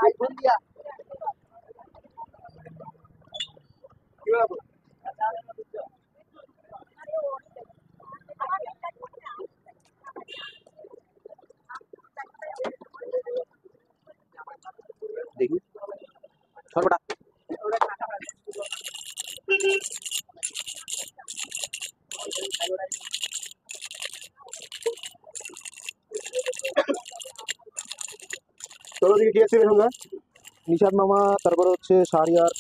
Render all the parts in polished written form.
IPhone দিয়া দেখি সর্বটা তোর ওদিকে কি আছে সঙ্গে? নিশাদ মামা, তারপরে হচ্ছে শাহরিয়ার।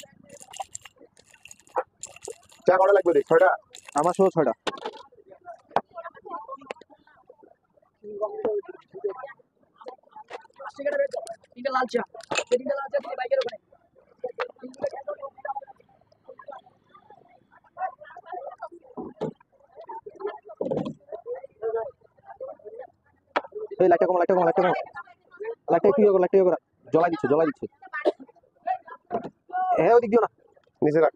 চা কটা লাগবে রে? 6টা। আমার সহ 6টা। তিনটা লাল চা, তিনটা লাল চা দিয়ে বাইকের ওখানে এই লাইটটা কমা, লাইটটা কমা, লাইটটা কমা, লাইটটা একটু ইয়ে করো, লাইটটা ইয়ে করো। জ্বলাই দিচ্ছে, জ্বলাই দিচ্ছে। হ্যাঁ ওদিক দিও না, নিচে রাখ।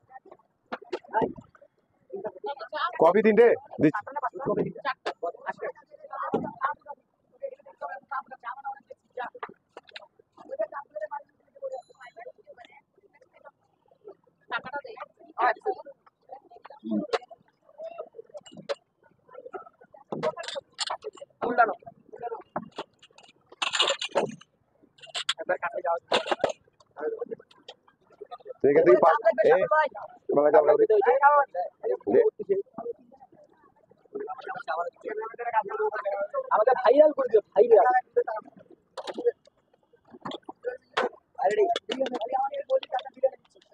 কফি 3টে দিচ্ছি। উল্টানো একবার কাছে যাও ঠিক আছে, এই বাবা যাও লাগবে। আমাকে ভাইরাল করে দিও, ভাইরাল।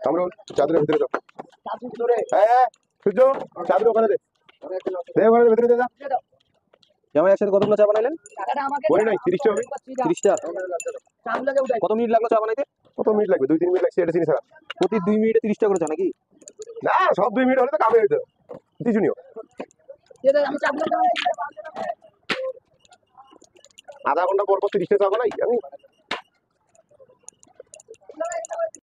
আমরা চাদরের ভিতরে যাও। চাদর ধরে হ্যাঁ সূর্য, চাদর ওখানে দে, দে ওখানে ভিতরে দে। যা জামাই একসাথে কতগুলো চা বানাইলেন? টাকাটা আমাকে বলে নাই 30টা হবে। 30টা। চাগুলোকে উঠাই কত মিনিট লাগলো চা বানাইতে? কত মিনিট লাগবে? 2-3 মিনিট লাগছে, এটা চিনি ছাড়া। প্রতি 2 মিনিটে 30টা করে চা নাকি? না, সব 2 মিনিট হলে তো কামে হইতো। কিছুনিও আমি চাগুলোকে আধা ঘন্টা পর পর 30টা চা বানাই আমি।